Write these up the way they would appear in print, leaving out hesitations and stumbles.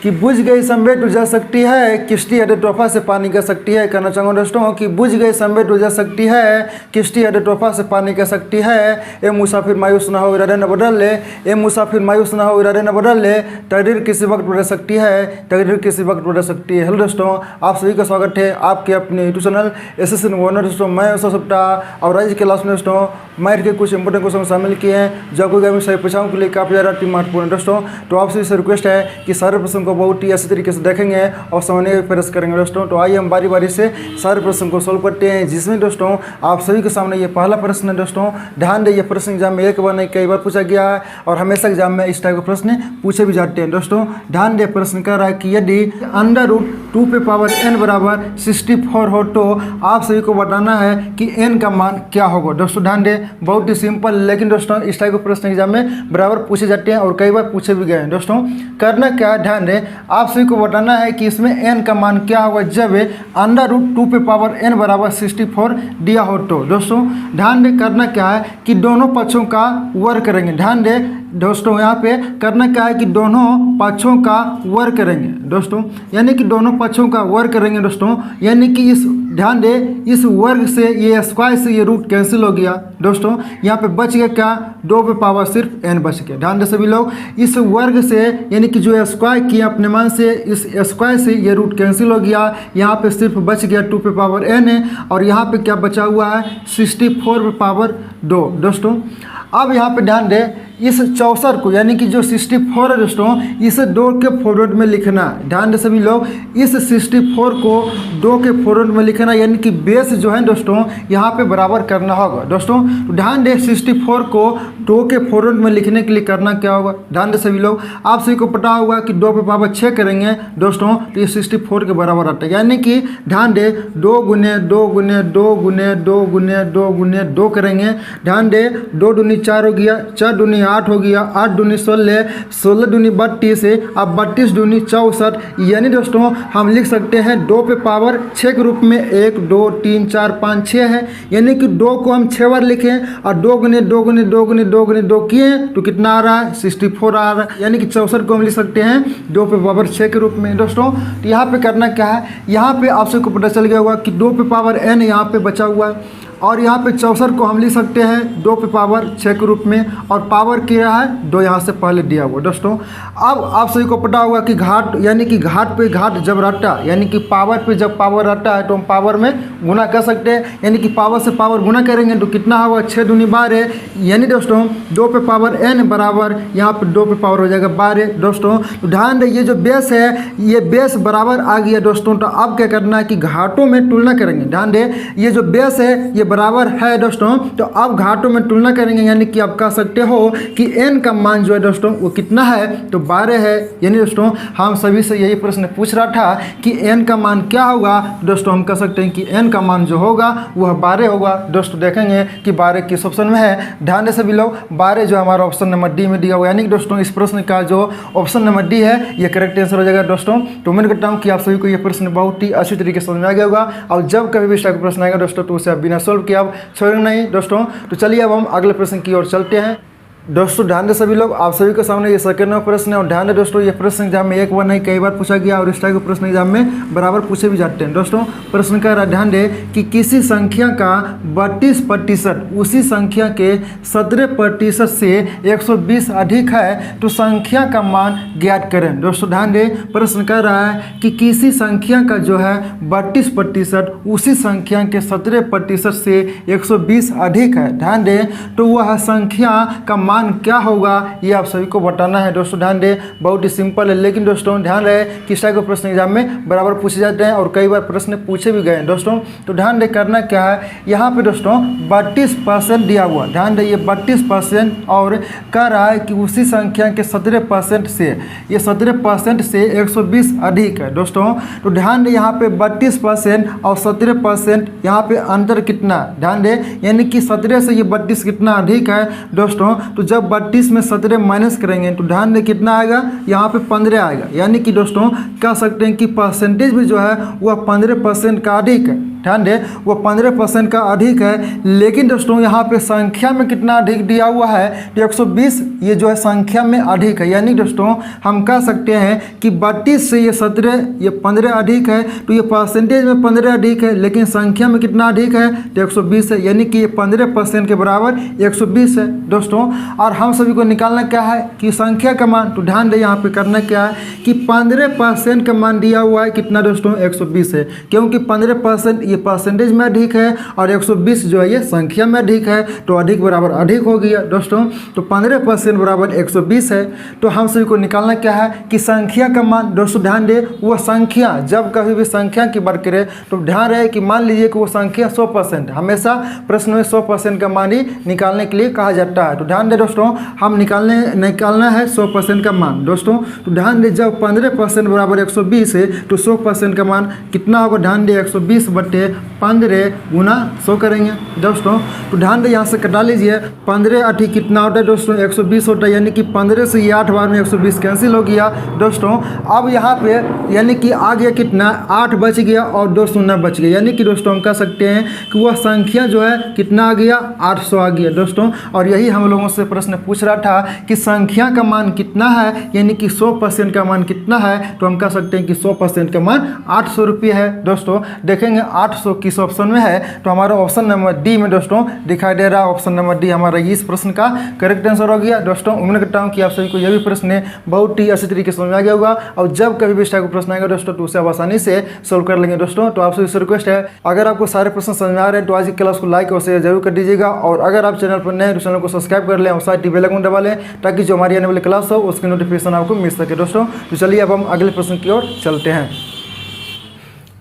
कि बुझ गई समेट उजड़ सकती है, किश्ती हटे तोहफा से पानी कर सकती है। कहना चाहूँगा दोस्तों कि बुझ गई समेट उजड़ सकती है, किश्ती हटे तोहफा से पानी कर सकती है। ए मुसाफिर मायूस ना हो, इरादे न बदल ले। ए मुसाफिर मायूस ना हो, इरादे न बदल ले। तकदीर किसी वक्त बदल सकती है, तकदीर किसी वक्त बदल सकती है। हेलो दोस्तों, आप सभी का स्वागत है आपके अपने यूट्यूब चैनल एसएससी ओनर। दोस्तों मैं सप्ताह और आज के क्लास में दोस्तों मैथ के कुछ इंपोर्टेंट क्वेश्चन शामिल किए हैं जो आपको सही परीक्षाओं के लिए काफ़ी ज़्यादा महत्वपूर्ण है दोस्तों। तो आपसे से रिक्वेस्ट है कि सारे प्रश्न को बहुत ही अच्छी तरीके से देखेंगे और समझने का प्रयास करेंगे दोस्तों। तो आइए हम बारी बारी से सारे प्रश्न को सोल्व करते हैं, जिसमें दोस्तों आप सभी के सामने ये पहला प्रश्न है दोस्तों। ध्यान दें, ये प्रश्न एग्जाम में एक बार नहीं कई बार पूछा गया है और हमेशा एग्जाम में इस टाइप के प्रश्न पूछे भी जाते हैं दोस्तों। ध्यान दें, प्रश्न कह रहा है कि यदि √2 पे पावर n बराबर 64 हो तो आप सभी को बताना है कि n का मान क्या होगा दोस्तों। ध्यान दें, बहुत ही सिंपल, लेकिन दोस्तों इस टाइप के प्रश्न एग्जाम में बराबर पूछे जाते हैं और कई बार पूछे भी गए हैं दोस्तों। करना क्या है, ध्यान दें, आप सभी को बताना है कि इसमें n का मान क्या होगा जब √2 पे पावर n बराबर 64 दिया हो तो दोस्तों। ध्यान दें, करना क्या है कि दोनों पक्षों का वर्ग करेंगे। ध्यान दें दोस्तों, यहाँ पे करना क्या है कि दोनों पक्षों का वर्ग करेंगे दोस्तों, यानी कि दोनों पक्षों का वर्ग करेंगे दोस्तों। यानी कि इस ध्यान दें, इस वर्ग से ये स्क्वायर से ये रूट कैंसिल हो गया दोस्तों। यहाँ पे बच गया क्या, 2 पे पावर सिर्फ n बच गया। ध्यान दें सभी लोग, इस वर्ग से यानी कि जो स्क्वायर किया अपने मान से, इस स्क्वायर से ये रूट कैंसिल हो गया। यहाँ पे सिर्फ बच गया 2 पे पावर n है और यहाँ पे क्या बचा हुआ है 64 पे पावर 2 दोस्तों। अब यहाँ पे ध्यान दें, इस 64 को यानी कि जो 64 है दोस्तों, इसे 2 के फॉरवर्ड में लिखना है। ध्यान दें सभी लोग, इस 64 को 2 के फॉरवर्ड में लिखना, यानी कि बेस जो है दोस्तों यहाँ पे बराबर करना होगा दोस्तों। तो ध्यान दें, 64 को 2 के फॉरवर्ड में लिखने के लिए करना क्या होगा। ध्यान दें सभी लोग, आप सभी को पता होगा कि 2 पे पावर 6 करेंगे दोस्तों तो ये 64 के बराबर आता है। यानी कि ध्यान दें, 2 गुने 2 गुने 2 गुने 2 गुने 2 गुने 2 करेंगे। ध्यान दें, 2 दूनी 4 हो गया, 4 दूनी 8 हो गया, 8 दूनी 16, 16 दूनी 32 है, अब 32 दूनी 64। यानी दोस्तों हम लिख सकते हैं 2 पे पावर 6 के रूप में 1 2 3 4 5 6 है। यानी कि 2 को हम 6 बार लिखें और 2 गुने 2 गुने 2 गुने 2 गुने 2 किए तो कितना आ रहा है 64 आ रहा है। यानी कि 64 को हम लिख सकते हैं 2 पे पावर 6 के रूप में दोस्तों। तो यहाँ पे करना क्या है, यहाँ पे आप सबको पता चल गया होगा कि 2 पे पावर n यहाँ पे बचा हुआ है और यहाँ पे 64 को हम लिख सकते हैं 2 पे पावर 6 के रूप में और पावर क्या है 2 यहाँ से पहले दिया हुआ दोस्तों। अब आप सभी को पता होगा कि घाट यानी कि घाट पे घाट जब रहता है, यानी कि पावर पे जब पावर रहता है तो हम पावर में गुना कर सकते हैं। यानी कि पावर से पावर गुना करेंगे तो कितना होगा 6 दूनी 12, यानी दोस्तों 2 पे पावर n बराबर यहाँ पे 2 पे पावर हो जाएगा 12 दोस्तों। तो ध्यान दें, ये जो बेस है ये बेस बराबर आ गया दोस्तों। तो अब क्या करना है कि घाटों में तुलना करेंगे। ध्यान दें, ये जो बेस है ये बराबर है दोस्तों, तो अब घाटों में तुलना करेंगे। यानी कि आप कह सकते हो कि n का मान जो है दोस्तों वो कितना है तो 12 है। यानी दोस्तों हम सभी से यही प्रश्न पूछ रहा था कि n का मान क्या होगा दोस्तों। हम कह सकते हैं कि n का मान जो होगा वह 12 होगा दोस्तों। देखेंगे कि 12 किस ऑप्शन में है। ध्यान दें सभी लोग, 12 जो हमारा ऑप्शन नंबर डी में दिया हुआ है। यानी कि दोस्तों इस प्रश्न का जो ऑप्शन नंबर डी है ये करेक्ट आंसर हो जाएगा दोस्तों। तो उम्मीद करता हूँ कि आप सभी को ये प्रश्न बहुत ही अच्छी तरीके से समझ में आ गया होगा और जब कभी भी इस टाइप का प्रश्न आएगा दोस्तों तो उसे आप बिना सोल्व किए आप छोड़ेंगे नहीं दोस्तों। तो चलिए अब हम अगले प्रश्न की ओर चलते हैं दोस्तों। ध्यान दें सभी लोग, आप सभी के सामने ये सेकंड प्रश्न है और ध्यान दें दोस्तों ये प्रश्न एग्जाम में एक बार नहीं कई बार पूछा गया और इस टाइप के प्रश्न एग्जाम में बराबर पूछे भी जाते हैं दोस्तों। प्रश्न कह रहा है, ध्यान दें कि किसी संख्या का 32% उसी संख्या के 17% से 120 अधिक है तो संख्या का मान ज्ञात करें दोस्तों। ध्यान दें, प्रश्न कह रहा है कि किसी संख्या का जो है 32% उसी संख्या के 17% से 120 अधिक है। ध्यान दें, तो वह संख्या का मान क्या होगा ये आप सभी को बताना है दोस्तों। ध्यान दें, बहुत ही सिंपल है, लेकिन दोस्तों ध्यान रहे कि इस टाइप के प्रश्न एग्जाम में बराबर पूछे जाते हैं और कई बार प्रश्न पूछे भी गए हैं दोस्तों। तो ध्यान दें, करना क्या है, यहाँ पे दोस्तों 32% दिया हुआ। ध्यान दें, ये 32% और कह रहा है कि उसी संख्या के 17% से ये 17% से 120 अधिक है दोस्तों। तो ध्यान दें, यहाँ पे 32% और 17% यहाँ पे अंतर कितना, ध्यान दें, यानी कि 17 से ये 32 कितना अधिक है दोस्तों। तो जब 32 में 17 माइनस करेंगे तो ध्यान दें कितना आएगा, यहाँ पे 15 आएगा। यानी कि दोस्तों कह सकते हैं कि परसेंटेज भी जो है वह 15% का अधिक है। ध्यान दे वो 15% का अधिक है। लेकिन दोस्तों यहाँ पे संख्या में कितना अधिक दिया हुआ है, तो 120 ये जो है संख्या में अधिक है। यानी दोस्तों हम कह सकते हैं कि 32 से ये 17 ये 15 अधिक है, तो ये परसेंटेज में 15 अधिक है, लेकिन संख्या में कितना अधिक है, तो 120 है। यानी कि ये 15% के बराबर 120 है दोस्तों। और हम सभी को निकालना क्या है कि संख्या का मान, तो ध्यान दे यहाँ पे करना क्या है कि 15% का मान दिया हुआ है कितना दोस्तों, 120 है। क्योंकि 15% ये परसेंटेज में अधिक है और 120 जो है ये संख्या में अधिक है, तो अधिक बराबर अधिक हो गया दोस्तों। तो 15% बराबर 120 है। तो हम सभी को निकालना क्या है कि संख्या का मान, दोस्तों ध्यान दे वो संख्या, जब कभी भी संख्या की बात करें तो ध्यान रहे कि मान लीजिए कि वो संख्या 100%, हमेशा प्रश्न में 100% का मान ही निकालने के लिए कहा जाता है। तो ध्यान दे दोस्तों हम निकालना है 100% का मान दोस्तों। तो ध्यान दे जब 15% बराबर 120 है तो 100% का मान कितना होगा, ध्यान दे 120 बटे 15 गुना 100 करेंगे दोस्तों। तो ध्यान दे यहाँ से कटा लीजिए, 15 8 कितना होता है दोस्तों, 120 होता है। यानी कि 15 से ये 8 बार में 120 कैंसिल हो गया दोस्तों। अब यहाँ पे यानी कि आ गया कितना, 8 बच गया और 2 शून्य बच गया। यानी कि दोस्तों हम कह सकते हैं कि वह संख्या जो है कितना आ गया, 800 आ गया दोस्तों। और यही हम लोगों से प्रश्न पूछ रहा था कि संख्या का मान कितना है, यानी कि 100% का मान कितना है। तो हम कह सकते हैं कि 100% का मान 800 रुपये है दोस्तों। देखेंगे 800 किस ऑप्शन में है, तो हमारा ऑप्शन नंबर डी में दोस्तों दिखाई दे रहा है। ऑप्शन नंबर डी हमारा इस प्रश्न का करेक्ट आंसर हो गया दोस्तों। उम्मीद करता हूँ कि आप सभी को यह भी प्रश्न बहुत ही अच्छी तरीके से समझ आ गया होगा। और जब कभी भी इस टाइप का प्रश्न आएगा दोस्तों तो उसे आप आसानी से सोल्व कर लेंगे दोस्तों। तो आपसे इस रिक्वेस्ट है, अगर आपको सारे प्रश्न समझ में आ रहे हैं तो आज की क्लास को लाइक और शेयर जरूर कर दीजिएगा। और अगर आप चैनल पर नए हैं तो चैनल को सब्सक्राइब कर लें और साथ ही बेल आइकन दबा लें, ताकि जो हमारी आने वाली क्लास हो उसकी नोटिफिकेशन आपको मिल सके दोस्तों। तो चलिए अब हम अगले प्रश्न की ओर चलते हैं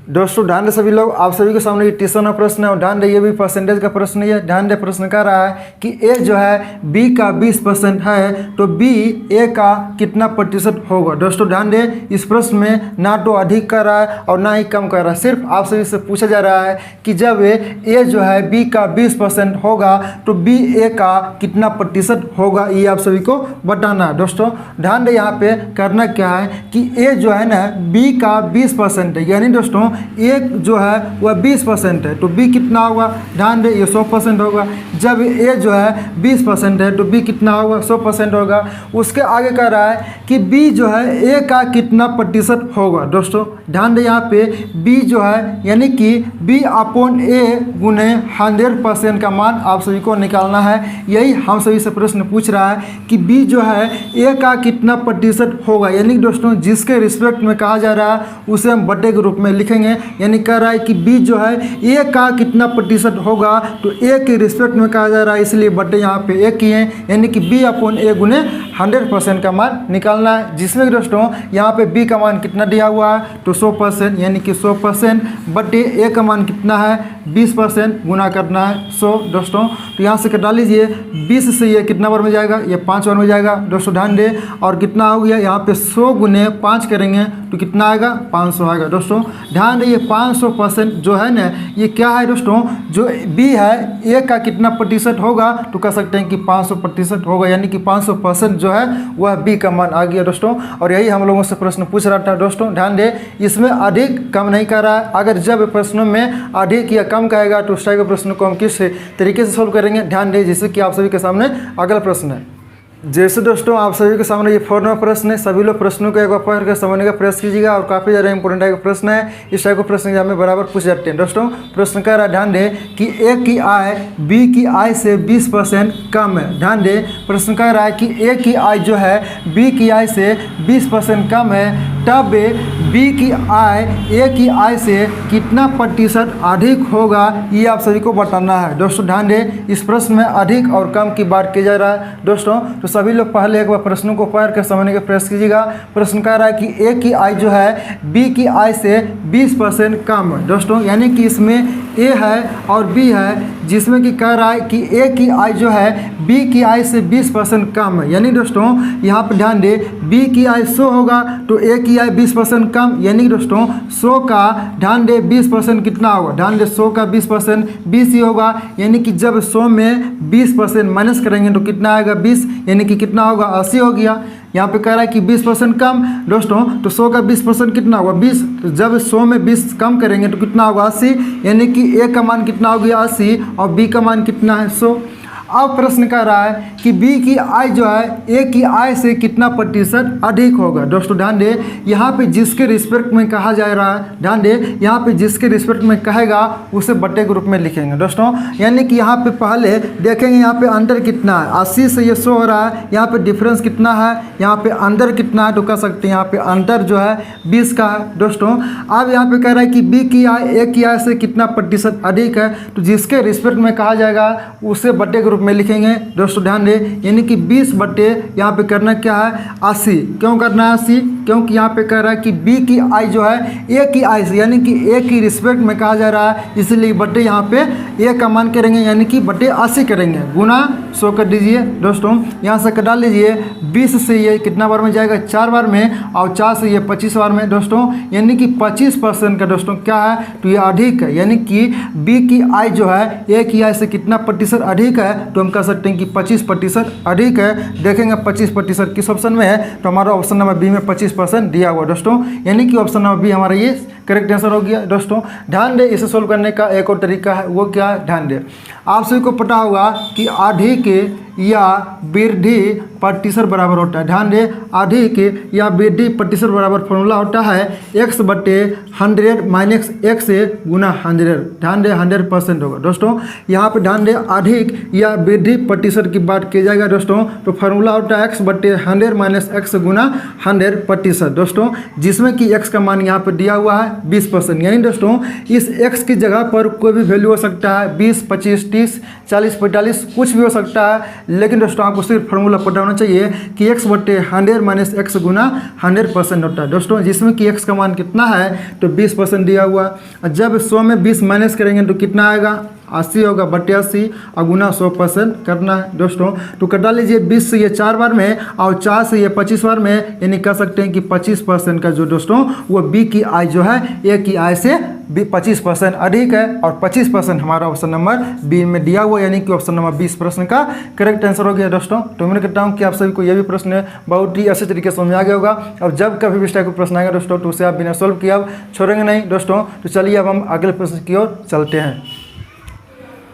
दोस्तों। ध्यान दे सभी लोग, आप सभी के सामने ये ट्यूशन का प्रश्न है और ध्यान दे ये भी परसेंटेज का प्रश्न है। ध्यान दे प्रश्न कह रहा है कि ए जो है बी का 20% है, तो बी ए का कितना प्रतिशत होगा दोस्तों। ध्यान दे इस प्रश्न में ना तो अधिक कर रहा है और ना ही कम कर रहा है, सिर्फ आप सभी से पूछा जा रहा है कि जब ए जो है बी का 20% होगा तो बी ए का कितना प्रतिशत होगा, ये आप सभी को बताना है दोस्तों। ध्यान दे यहाँ पे करना क्या है कि ए जो है ना बी का 20% है, यानी दोस्तों एक जो है वह 20% है, तो बी कितना होगा, ध्यान दे ये 100% होगा। जब ए जो है 20% है तो बी कितना होगा, 100% होगा। उसके आगे कह रहा है कि बी जो है ए का कितना प्रतिशत होगा दोस्तों। ध्यान दे यहाँ पे बी जो है यानी कि बी अपॉन ए गुने 100% का मान आप सभी को निकालना है। यही हम सभी से प्रश्न पूछ रहा है कि बी जो है ए का कितना प्रतिशत होगा, यानी दोस्तों जिसके रिस्पेक्ट में कहा जा रहा है उसे हम बटे के रूप में लिखेंगे। यानी कह रहा है कि बी जो है ए का कितना प्रतिशत होगा, तो ए के रिस्पेक्ट में कहा जा रहा है इसलिए बटे यहाँ पे ए किए, यानी कि बी अपॉन ए गुने 100% का मान निकालना है। जिसमें दोस्तों यहाँ पे बी का मान कितना दिया हुआ है, तो 100%, यानी कि 100% बटे ए का मान कितना है 20%, गुना करना है 100 दोस्तों। तो यहाँ से कटा लीजिए, 20 से ये कितना बार में जाएगा, ये 5 बार में जाएगा दोस्तों। ध्यान दे और कितना हो गया यहाँ पे 100 गुने 5 करेंगे तो कितना आएगा, 500 आएगा दोस्तों। ध्यान दे ये 500% जो है ना ये क्या है दोस्तों, जो बी है ए का कितना प्रतिशत होगा, तो कह सकते हैं कि 500% होगा, यानी कि 500% जो है वह बी का मान आ गया दोस्तों। और यही हम लोगों से प्रश्न पूछ रहा था दोस्तों। ध्यान दे इसमें अधिक कम नहीं कर रहा है, अगर जब प्रश्नों में अधिक या कम कहेगा तो उस टाइप के प्रश्न को हम किस तरीके से सोल्व करेंगे। ध्यान दे जैसे कि आप सभी के सामने अगला प्रश्न है। जैसे दोस्तों आप सभी के सामने ये 4 नंबर प्रश्न है, सभी लोग प्रश्नों को एक बार पढ़ कर समझने का प्रयास कीजिएगा। और काफ़ी ज़्यादा इंपॉर्टेंट टाइप का प्रश्न है, इस टाइप का प्रश्न हमें बराबर पूछ जाते हैं दोस्तों। प्रश्न कह रहा है, ध्यान दे कि ए की आय बी की आय से 20% कम है। ध्यान दे प्रश्न कह रहा है कि ए की आय जो है बी की आय से 20% कम है, तब बी की आय ए की आय से कितना प्रतिशत अधिक होगा, ये आप सभी को बताना है दोस्तों। ध्यान दे इस प्रश्न में अधिक और कम की बात की जा रहा है दोस्तों। तो सभी लोग पहले एक बार प्रश्नों को पढ़ कर समझने का प्रयास कीजिएगा। प्रश्न कह रहा है कि ए की आय जो है बी की आय से 20% कम है दोस्तों, यानी कि इसमें ए है और बी है, जिसमें कि कह रहा है कि ए की आय जो है बी की आय से 20% कम है। यानी दोस्तों यहाँ पर ध्यान दे बी की आय 100 होगा तो ए की आय 20% कम, यानी दोस्तों 100 का ध्यान दे 20% कितना होगा, ध्यान दे 100 का 20% 20 ही होगा। यानी कि जब 100 में 20% माइनस करेंगे तो कितना आएगा 20, यानी कि कितना होगा 80 हो गया। यहाँ पे कह रहा है कि 20% कम दोस्तों, तो 100 का 20% कितना होगा 20। तो जब 100 में 20 कम करेंगे तो कितना होगा 80, यानी कि ए का मान कितना हो गया 80 और बी का मान कितना है 100। अब प्रश्न कह रहा है कि बी की आय जो है ए की आय से कितना प्रतिशत अधिक होगा। दोस्तों ध्यान दे, यहाँ पे जिसके रिस्पेक्ट में कहा जा रहा है, ध्यान दे यहाँ पे जिसके रिस्पेक्ट में कहेगा उसे बट्टे के रूप में लिखेंगे दोस्तों। यानी कि यहाँ पे पहले देखेंगे यहाँ पे अंतर कितना है, 80 से ये 100 हो रहा है, यहाँ पे डिफरेंस कितना है, यहाँ पे अंदर कितना है, तो कह सकते हैं यहाँ पे अंतर जो है 20 का है दोस्तों। अब यहाँ पे कह रहा है कि बी की आय ए की आय से कितना प्रतिशत अधिक है, तो जिसके रिस्पेक्ट में कहा जाएगा उसे बट्टे के में लिखेंगे दोस्तों। ध्यान दे, यानी कि 20 बट्टे यहाँ पे करना क्या है 80। क्यों करना है 80, क्योंकि यहाँ पे कह रहा है कि बी की आय जो है ए की आय से, यानी कि ए की रिस्पेक्ट में कहा जा रहा है, इसलिए बट्टे यहाँ पे ए का मान करेंगे, यानी कि बट्टे 80 करेंगे, गुना 100 कर दीजिए दोस्तों। यहाँ से कटा लीजिए, 20 से ये कितना बार में जाएगा 4 बार में, और 4 से ये 25 बार में दोस्तों, यानी कि 25% का दोस्तों क्या है, तो ये अधिक है, यानी कि बी की आय जो है ए की आय से कितना प्रतिशत अधिक है, तो हम कह सकते हैं कि 25% अधिक है। देखेंगे 25% किस ऑप्शन में है, तो हमारा ऑप्शन नंबर बी में 25% दिया हुआ दोस्तों, यानी कि ऑप्शन नंबर बी हमारा ये करेक्ट आंसर हो गया दोस्तों। ध्यान दे, इसे सोल्व करने का एक और तरीका है, वो क्या है, ध्यान दे। आप सभी को पता होगा कि अधिक या वृद्धि प्रतिशत बराबर होता है। ध्यान दे, अधिक या वृद्धि प्रतिशत बराबर फॉर्मूला होता है x बटे 100 माइनस x से गुना 100। ध्यान दे 100% होगा दोस्तों। यहाँ पे ध्यान दे, अधिक या वृद्धि प्रतिशत की बात की जाएगा दोस्तों, तो फार्मूला होता है x बटे 100 माइनस x गुना 100% दोस्तों, जिसमें कि x का मान यहाँ पर दिया हुआ है 20%। यानी दोस्तों इस x की जगह पर कोई भी वैल्यू हो सकता है, 20, 25, 30, 40, 45 कुछ भी हो सकता है, लेकिन दोस्तों आपको सिर्फ फार्मूला पता होना चाहिए कि x बटे 100 माइनस x गुना 100% होता है दोस्तों, जिसमें कि x का मान कितना है, तो 20% दिया हुआ। जब 100 में 20 माइनस करेंगे तो कितना आएगा 80 होगा, बटे 80 और गुना 100% करना है दोस्तों। तो कटा लीजिए, 20 से ये 4 बार में और 4 से ये 25 बार में, यानी कह सकते हैं कि 25% का जो दोस्तों वो बी की आय जो है ए की आय से 25% अधिक है, और 25% हमारा ऑप्शन नंबर बी में दिया हुआ, यानी कि ऑप्शन नंबर 20 प्रश्न का करेक्ट आंसर हो गया दोस्तों। तो उम्मीद करता हूँ कि आप सभी को यह भी प्रश्न बहुत ही अच्छे तरीके से समझ आ गया होगा। अब जब कभी भी इस टाइप का प्रश्न आएगा दोस्तों, तो उसे आप बिना सोल्व किए अब छोड़ेंगे नहीं दोस्तों। तो चलिए अब हम अगले प्रश्न की ओर चलते हैं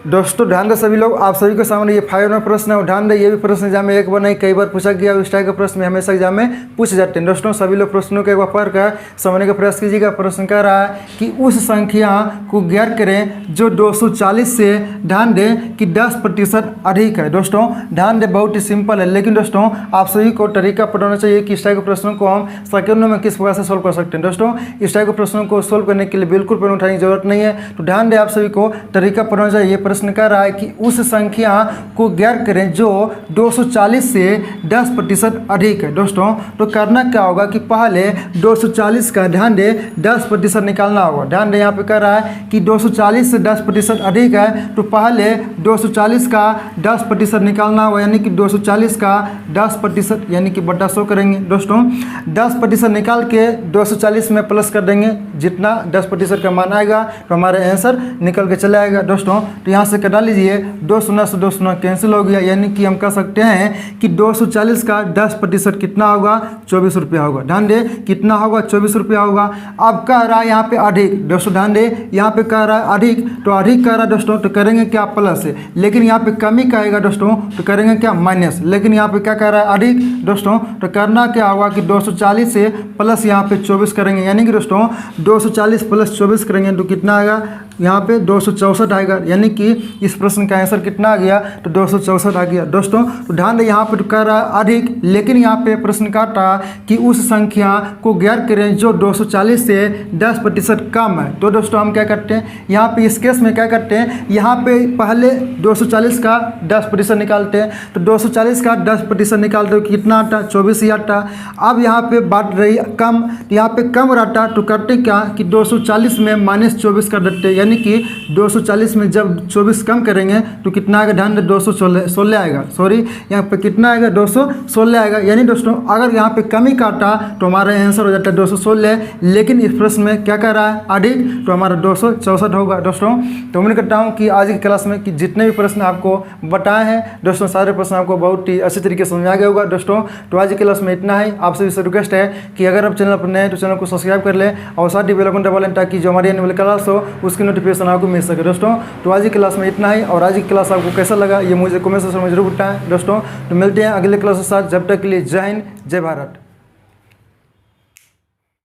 दोस्तों। ध्यान दे सभी लोग, आप सभी के सामने ये 5 नंबर प्रश्न है, और ध्यान दे ये भी प्रश्न एग्जाम में एक बार नहीं कई बार पूछा गया, इस टाइप के प्रश्न में हमेशा एग्जाम में पूछे जाते हैं दोस्तों। सभी लोग प्रश्नों का एक बार पढ़ कर समझने का प्रयास कीजिएगा। प्रश्न कह रहा है कि उस संख्या को ज्ञात करें जो 240 से, ध्यान दें कि 10% अधिक है दोस्तों। ध्यान दें, बहुत ही सिंपल है, लेकिन दोस्तों आप सभी को तरीका पता होना चाहिए कि इस टाइप के प्रश्नों को हम सेकंडों में किस प्रकार से सोल्व कर सकते हैं दोस्तों। इस टाइप के प्रश्नों को सोल्व करने के लिए बिल्कुल पेन उठाने की जरूरत नहीं है। तो ध्यान दें, आप सभी को तरीका पता होना चाहिए। ये प्रश्न कह रहा है कि उस संख्या को ज्ञात करें जो 240 से 10% अधिक है दोस्तों। तो करना क्या होगा कि पहले 240 का, ध्यान दे, 10% निकालना होगा। ध्यान दे, यहाँ पे कह रहा है कि 240 से 10% अधिक है, तो पहले 240 का 10% निकालना होगा, यानी कि 240 का 10% यानी कि बटा 100 करेंगे दोस्तों। 10% निकाल के 240 में प्लस कर देंगे, जितना 10% का मान आएगा तो हमारा आंसर निकल के चला आएगा दोस्तों। तो यहाँ से कटा लीजिए, 2 शून्य से 2 शून्य कैंसिल हो गया, यानी कि हम कह सकते हैं कि 240 का 10% कितना होगा 24 रुपया होगा। ध्यान दे, कितना होगा 24 रुपया होगा। अब कह रहा है यहाँ पे अधिक दोस्तों, ध्यान दे, यहाँ पे कह रहा है अधिक, तो अधिक कह रहा है दोस्तों, तो करेंगे क्या प्लस, लेकिन यहाँ पे कमी कहेगा दोस्तों, तो करेंगे क्या माइनस, लेकिन यहाँ पे क्या कह रहा है अधिक दोस्तों, तो करना क्या होगा कि 240 से प्लस यहाँ पे 24 करेंगे, यानी कि दोस्तों 240 प्लस 24 करेंगे तो कितना आएगा, यहाँ पे 264 आएगा, यानी कि इस प्रश्न का आंसर कितना आ गया, तो 264 आ गया दोस्तों। तो ध्यान दें, यहाँ पे तो कह रहा है अधिक, लेकिन यहाँ पे प्रश्न काटा कि उस संख्या को ज्ञात करें जो 240 से 10% कम है। तो दोस्तों हम क्या करते हैं, यहाँ पे इस केस में क्या करते हैं, यहाँ पे पहले 240 का 10% निकालते हैं, तो 240 का 10% निकालते हो कितना आता, 24 ही आता। अब यहाँ पे बात रही कम, यहाँ पे कम रहता, तो करते क्या कि 240 में -24 कर देते हैं, यानी कि 240 में जब 24 कम करेंगे तो कितना आएगा ध्यान दें, 216 आएगा। सॉरी, यहाँ पे कितना आएगा, 216 आएगा। यानी दोस्तों अगर यहाँ पे कमी काटा तो हमारा आंसर हो जाता है 216, लेकिन इस प्रश्न में क्या कह रहा है अधिक, तो हमारा 264 होगा। दोस्तों तो उम्मीद करता हूँ कि आज की क्लास में कि जितने भी प्रश्न आपको बताए हैं दोस्तों, सारे प्रश्न आपको बहुत ही अच्छे तरीके से समझ आ गया होगा। दोस्तों तो आज की क्लास में इतना ही। आप सभी से रिक्वेस्ट है कि अगर आप चैनल पर नए हैं तो चैनल को सब्सक्राइब कर लें और साथ ही बेल आइकन दबा लें, ताकि जो हमारी आने वाली क्लास हो उसकी नोटिफिकेशन आपको मिल सके। दोस्तों तो आज की क्लास में इतना ही, और आज की क्लास आपको कैसा लगा ये मुझे कमेंट सेक्शन में जरूर बताएं। दोस्तों तो मिलते हैं अगले क्लास के साथ, जब तक के लिए जय हिंद, जय भारत।